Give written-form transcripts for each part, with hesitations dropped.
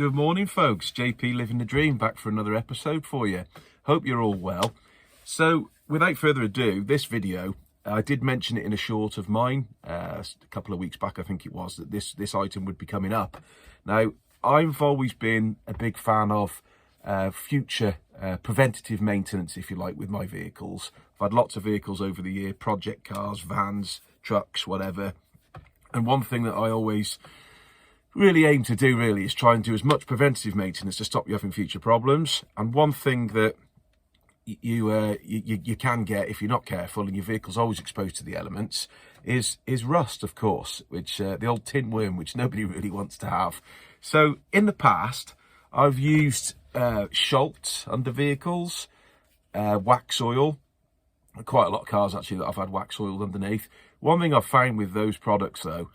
Good morning, folks. JP Living The Dream back for another episode for you. Hope you're all well. So, without further ado, this video, I did mention it in a short of mine a couple of weeks back, I think it was, that this item would be coming up. Now, I've always been a big fan of future preventative maintenance, if you like, with my vehicles. I've had lots of vehicles over the year, project cars, vans, trucks, whatever. And one thing that I always really aim to do is try and do as much preventative maintenance to stop you having future problems. And one thing that you can get if you're not careful and your vehicle's always exposed to the elements is rust, of course, which the old tin worm, which nobody really wants to have. So in the past, I've used Schultz under vehicles, wax oil. Quite a lot of cars actually that I've had wax oiled underneath. One thing I've found with those products though,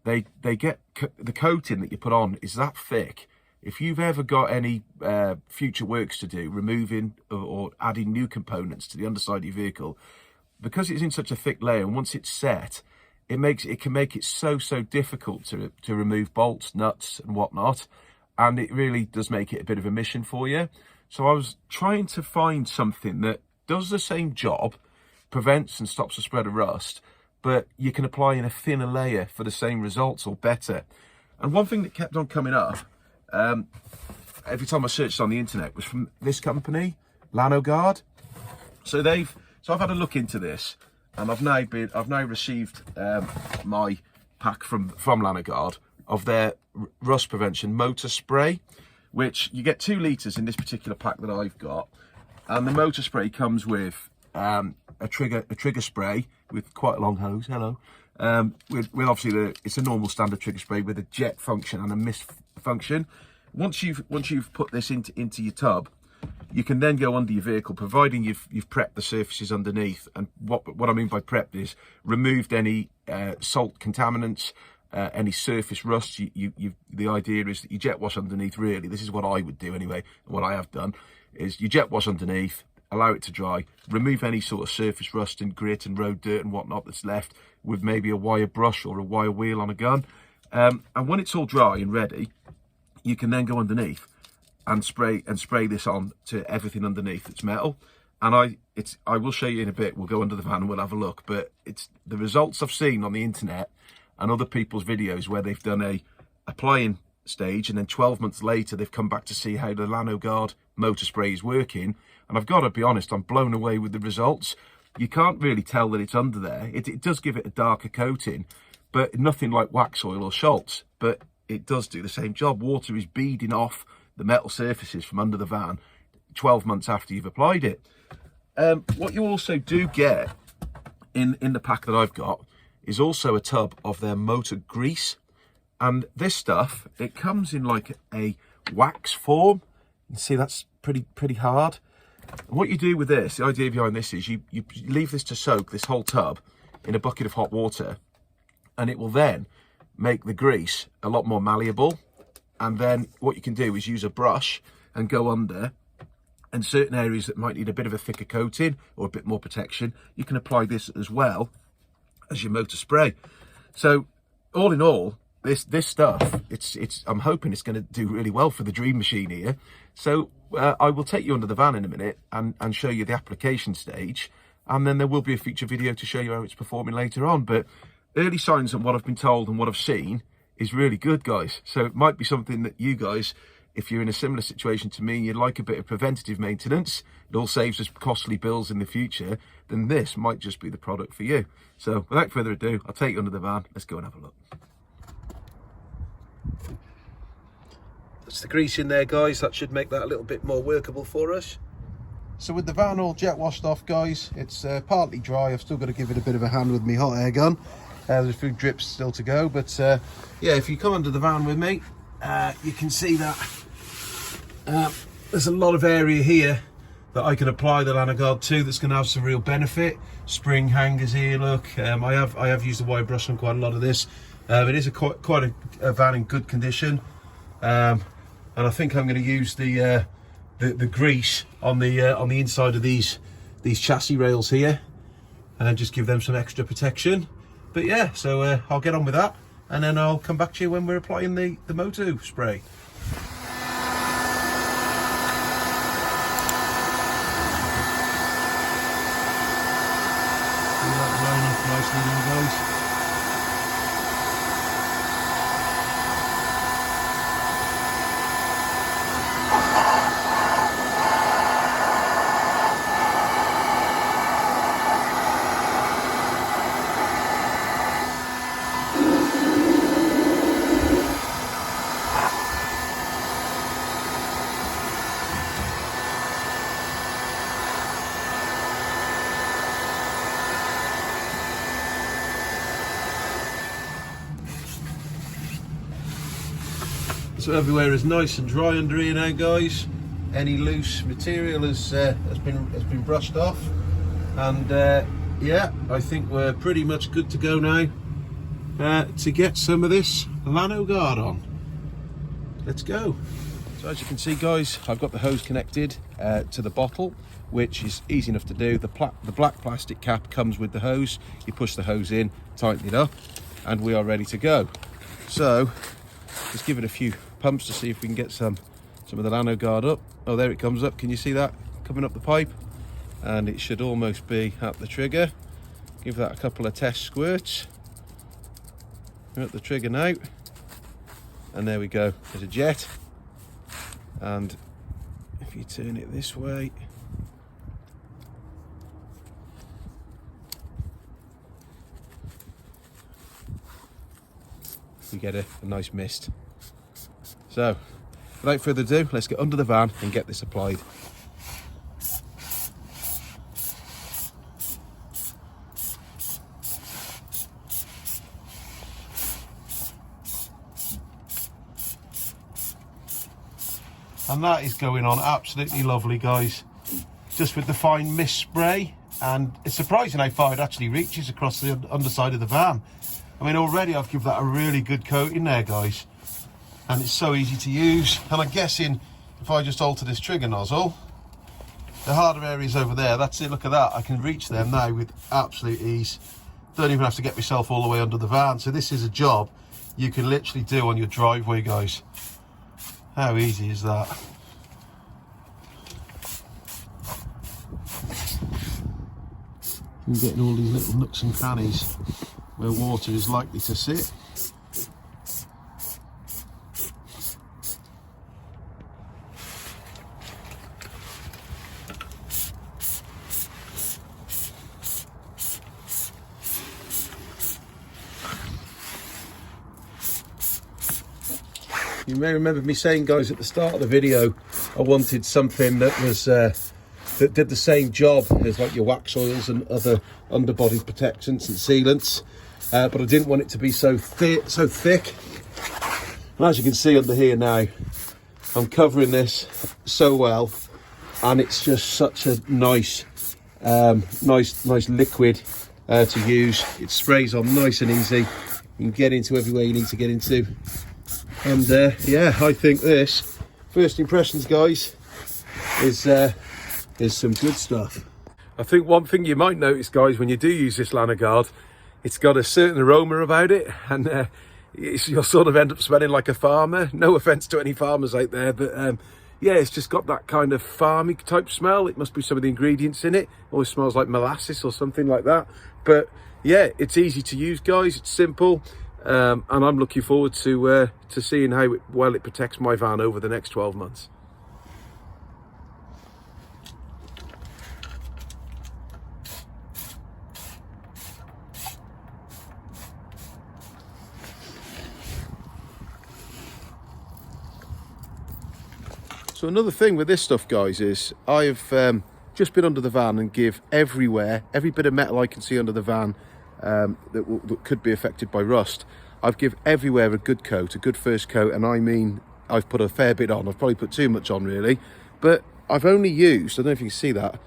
they get the coating that you put on is that thick. If you've ever got any future works to do, removing or adding new components to the underside of your vehicle, because it's in such a thick layer, and once it's set, it can make it so difficult to remove bolts, nuts and whatnot, and it really does make it a bit of a mission for you. So I was trying to find something that does the same job, prevents and stops the spread of rust, but you can apply in a thinner layer for the same results or better. And one thing that kept on coming up every time I searched on the internet was from this company, LanoGuard. So I've had a look into this, and I've now received my pack from LanoGuard of their rust prevention motor spray, which you get 2 litres in this particular pack that I've got. And the motor spray comes with a trigger spray with quite a long hose. Hello. With obviously it's a normal standard trigger spray with a jet function and a mist function. Once you've put this into your tub, you can then go under your vehicle, providing you've prepped the surfaces underneath. And what I mean by prepped is removed any salt contaminants, any surface rust. The idea is that you jet wash underneath. Really, this is what I would do anyway, and what I have done is you jet wash underneath, allow it to dry, remove any sort of surface rust and grit and road dirt and whatnot that's left with maybe a wire brush or a wire wheel on a gun. And when it's all dry and ready, you can then go underneath and spray this on to everything underneath that's metal. And I will show you in a bit. We'll go under the van and we'll have a look. But it's the results I've seen on the internet and other people's videos where they've done a applying stage, and then 12 months later they've come back to see how the LanoGuard motor spray is working. And I've got to be honest, I'm blown away with the results. You can't really tell that it's under there. It does give it a darker coating, but nothing like wax oil or Schultz. But it does do the same job. Water is beading off the metal surfaces from under the van 12 months after you've applied it. What you also do get in the pack that I've got is also a tub of their motor grease. And this stuff, it comes in like a wax form. You see that's pretty hard. And what you do with this, the idea behind this is you leave this to soak, this whole tub, in a bucket of hot water, and it will then make the grease a lot more malleable. And then what you can do is use a brush and go under, and certain areas that might need a bit of a thicker coating or a bit more protection, you can apply this as well as your motor spray. So all in all, this stuff, I'm hoping it's going to do really well for the dream machine here. So I will take you under the van in a minute and show you the application stage, and then there will be a future video to show you how it's performing later on. But early signs on what I've been told and what I've seen is really good, guys. So it might be something that you guys, if you're in a similar situation to me, you'd like a bit of preventative maintenance, it all saves us costly bills in the future, then this might just be the product for you. So without further ado, I'll take you under the van. Let's go and have a look. That's the grease in there, guys. That should make that a little bit more workable for us. So with the van all jet washed off, guys, it's partly dry. I've still got to give it a bit of a hand with my hot air gun. There's a few drips still to go, but yeah, if you come under the van with me, you can see that there's a lot of area here that I can apply the LanoGuard to that's going to have some real benefit. Spring hangers here, look. I have used a wire brush on quite a lot of this. It is quite a van in good condition. And I think I'm going to use the grease on the inside of these chassis rails here, and just give them some extra protection. But yeah, so I'll get on with that, and then I'll come back to you when we're applying the moto spray. nicely now, guys. So everywhere is nice and dry under here now, guys. Any loose material has been brushed off, and yeah, I think we're pretty much good to go now to get some of this LanoGuard on. Let's go. So as you can see, guys, I've got the hose connected to the bottle, which is easy enough to do. The black plastic cap comes with the hose. You push the hose in, tighten it up, and we are ready to go. So just give it a few pumps to see if we can get some of the LanoGuard up. Oh, there it comes up. Can you see that coming up the pipe? And it should almost be at the trigger. Give that a couple of test squirts. We're at the trigger now, and there we go. There's a jet, and if you turn it this way, we get a nice mist. So, without further ado, let's get under the van and get this applied. And that is going on absolutely lovely, guys. Just with the fine mist spray, and it's surprising how far it actually reaches across the underside of the van. I mean, already I've given that a really good coating there, guys. And it's so easy to use. And I'm guessing if I just alter this trigger nozzle, the harder areas over there, that's it, look at that. I can reach them now with absolute ease. Don't even have to get myself all the way under the van. So this is a job you can literally do on your driveway, guys. How easy is that? I'm getting all these little nooks and crannies where water is likely to sit. You may remember me saying, guys, at the start of the video, I wanted something that was that did the same job as like your wax oils and other underbody protectants and sealants, but I didn't want it to be so thick. And as you can see under here now, I'm covering this so well, and it's just such a nice liquid to use. It sprays on nice and easy. You can get into everywhere you need to get into. And yeah, I think this, first impressions, guys, is some good stuff. I think one thing you might notice, guys, when you do use this LanoGuard, it's got a certain aroma about it, and you'll sort of end up smelling like a farmer. No offense to any farmers out there, but yeah, it's just got that kind of farmy type smell. It must be some of the ingredients in it. Always smells like molasses or something like that. But yeah, it's easy to use, guys. It's simple. And I'm looking forward to seeing how well it protects my van over the next 12 months. So another thing with this stuff, guys, is I've just been under the van and give every bit of metal I can see under the van that could be affected by rust. I've give everywhere a good coat, a good first coat, and I mean I've put a fair bit on. I've probably put too much on, really, but I've only used, I don't know if you can see that,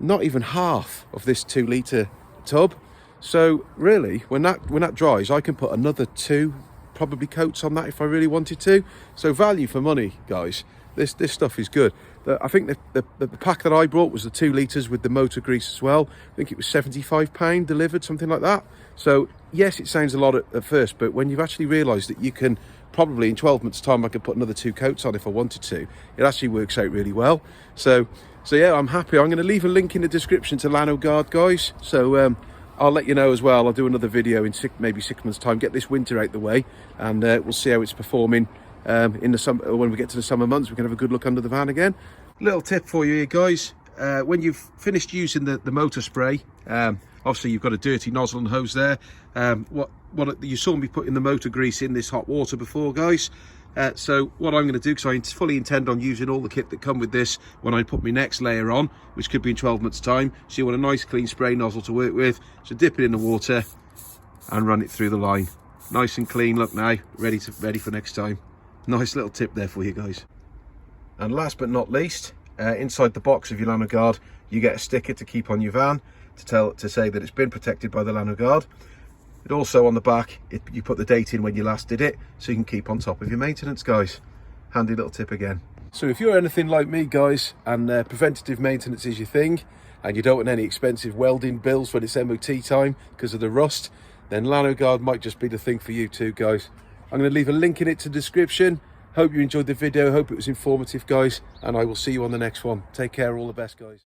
not even half of this 2 litre tub. So really, when that dries, I can put another 2 probably coats on that if I really wanted to. So value for money, guys. This stuff is good. I think the pack that I brought was the 2 litres with the motor grease as well. I think it was £75 delivered, something like that. So yes, it sounds a lot at first, but when you've actually realised that you can probably in 12 months time I could put another 2 coats on if I wanted to, it actually works out really well. So yeah, I'm happy. I'm going to leave a link in the description to LanoGuard, guys. So I'll let you know as well. I'll do another video in maybe 6 months time, get this winter out the way, and we'll see how it's performing in the summer. When we get to the summer months, we can have a good look under the van again. Little tip for you here, guys. When you've finished using the motor spray, obviously you've got a dirty nozzle and hose there. What you saw me putting the motor grease in this hot water before, guys. So what I'm going to do, because I fully intend on using all the kit that come with this when I put my next layer on, which could be in 12 months time. So you want a nice clean spray nozzle to work with. So dip it in the water and run it through the line. Nice and clean, look now, ready for next time. Nice little tip there for you guys. And last but not least, inside the box of your LanoGuard, you get a sticker to keep on your van to say that it's been protected by the LanoGuard. It also, on the back, you put the date in when you last did it, so you can keep on top of your maintenance, guys. Handy little tip again. So if you're anything like me, guys, and preventative maintenance is your thing, and you don't want any expensive welding bills when it's MOT time because of the rust, then LanoGuard might just be the thing for you too, guys. I'm going to leave a link in it to the description. Hope you enjoyed the video, hope it was informative, guys, and I will see you on the next one. Take care, all the best, guys.